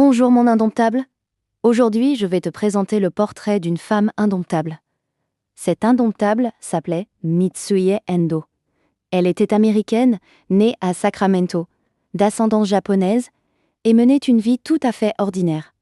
Bonjour mon indomptable. Aujourd'hui, je vais te présenter le portrait d'une femme indomptable. Cette indomptable s'appelait Mitsuye Endo. Elle était américaine, née à Sacramento, d'ascendance japonaise, et menait une vie tout à fait ordinaire.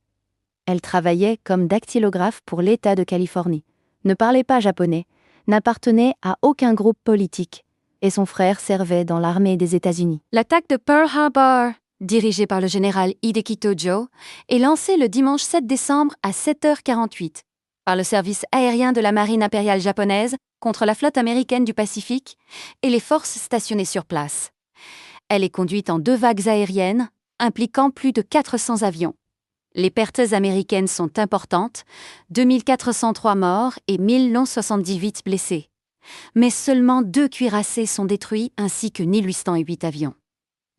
Elle travaillait comme dactylographe pour l'État de Californie, ne parlait pas japonais, n'appartenait à aucun groupe politique, et son frère servait dans l'armée des États-Unis. L'attaque de Pearl Harbor, dirigée par le général Hideki Tojo, est lancée le dimanche 7 décembre à 7h48 par le service aérien de la marine impériale japonaise contre la flotte américaine du Pacifique et les forces stationnées sur place. Elle est conduite en 2 vagues aériennes, impliquant plus de 400 avions. Les pertes américaines sont importantes, 2403 morts et 1078 blessés. Mais seulement 2 cuirassés sont détruits ainsi que 1808 avions.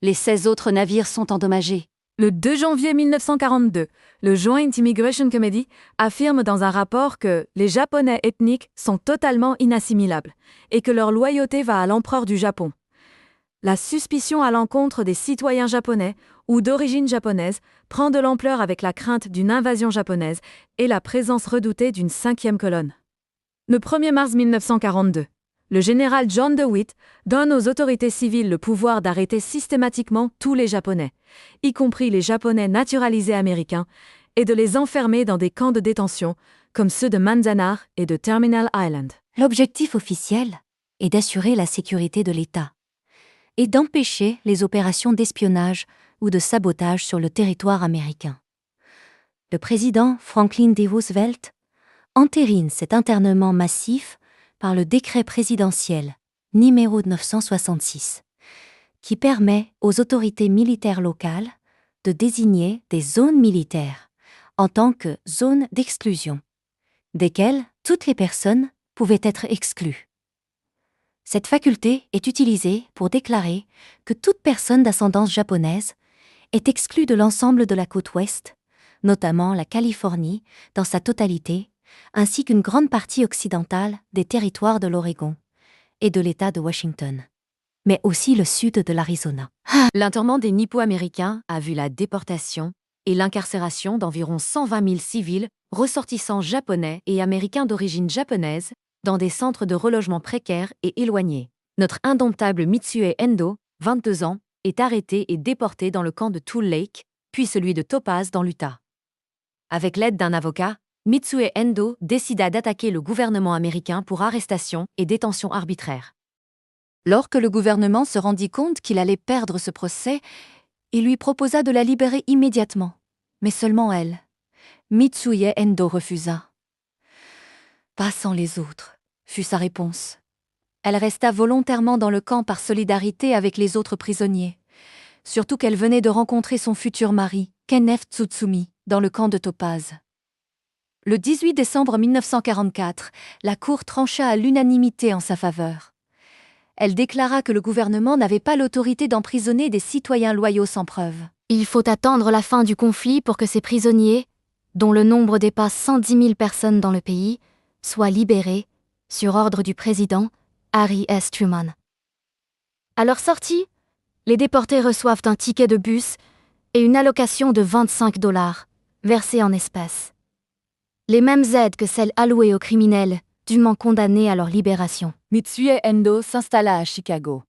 Les 16 autres navires sont endommagés. Le 2 janvier 1942, le Joint Immigration Committee affirme dans un rapport que les Japonais ethniques sont totalement inassimilables et que leur loyauté va à l'empereur du Japon. La suspicion à l'encontre des citoyens japonais ou d'origine japonaise prend de l'ampleur avec la crainte d'une invasion japonaise et la présence redoutée d'une 5e colonne. Le 1er mars 1942, le général John DeWitt donne aux autorités civiles le pouvoir d'arrêter systématiquement tous les Japonais, y compris les Japonais naturalisés américains, et de les enfermer dans des camps de détention, comme ceux de Manzanar et de Terminal Island. L'objectif officiel est d'assurer la sécurité de l'État et d'empêcher les opérations d'espionnage ou de sabotage sur le territoire américain. Le président Franklin D. Roosevelt entérine cet internement massif par le décret présidentiel numéro 966, qui permet aux autorités militaires locales de désigner des zones militaires en tant que zones d'exclusion, desquelles toutes les personnes pouvaient être exclues. Cette faculté est utilisée pour déclarer que toute personne d'ascendance japonaise est exclue de l'ensemble de la côte ouest, notamment la Californie dans sa totalité, ainsi qu'une grande partie occidentale des territoires de l'Oregon et de l'État de Washington, mais aussi le sud de l'Arizona. L'internement des Nippo-américains a vu la déportation et l'incarcération d'environ 120 000 civils ressortissants japonais et américains d'origine japonaise dans des centres de relogement précaires et éloignés. Notre indomptable Mitsuye Endo, 22 ans, est arrêté et déporté dans le camp de Tule Lake, puis celui de Topaz dans l'Utah. Avec l'aide d'un avocat, Mitsuye Endo décida d'attaquer le gouvernement américain pour arrestation et détention arbitraire. Lorsque le gouvernement se rendit compte qu'il allait perdre ce procès, il lui proposa de la libérer immédiatement, mais seulement elle. Mitsuye Endo refusa. « Pas sans les autres », fut sa réponse. Elle resta volontairement dans le camp par solidarité avec les autres prisonniers, surtout qu'elle venait de rencontrer son futur mari, Kenneth Tsutsumi, dans le camp de Topaz. Le 18 décembre 1944, la Cour trancha à l'unanimité en sa faveur. Elle déclara que le gouvernement n'avait pas l'autorité d'emprisonner des citoyens loyaux sans preuve. Il faut attendre la fin du conflit pour que ces prisonniers, dont le nombre dépasse 110 000 personnes dans le pays, soient libérés, sur ordre du président Harry S. Truman. À leur sortie, les déportés reçoivent un ticket de bus et une allocation de $25, versée en espèces. Les mêmes aides que celles allouées aux criminels dûment condamnés à leur libération. Mitsuye Endo s'installa à Chicago.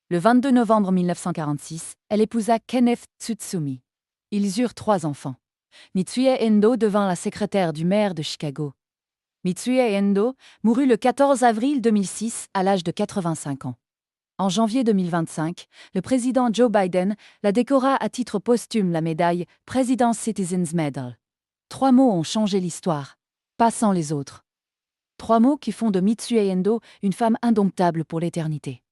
Le 22 novembre 1946, elle épousa Kenneth Tsutsumi. Ils eurent 3 enfants. Mitsuye Endo devint la secrétaire du maire de Chicago. Mitsuye Endo mourut le 14 avril 2006 à l'âge de 85 ans. En janvier 2025, le président Joe Biden la décora à titre posthume la médaille President's Citizens Medal. 3 mots ont changé l'histoire, pas sans les autres. 3 mots qui font de Mitsuye Endo une femme indomptable pour l'éternité.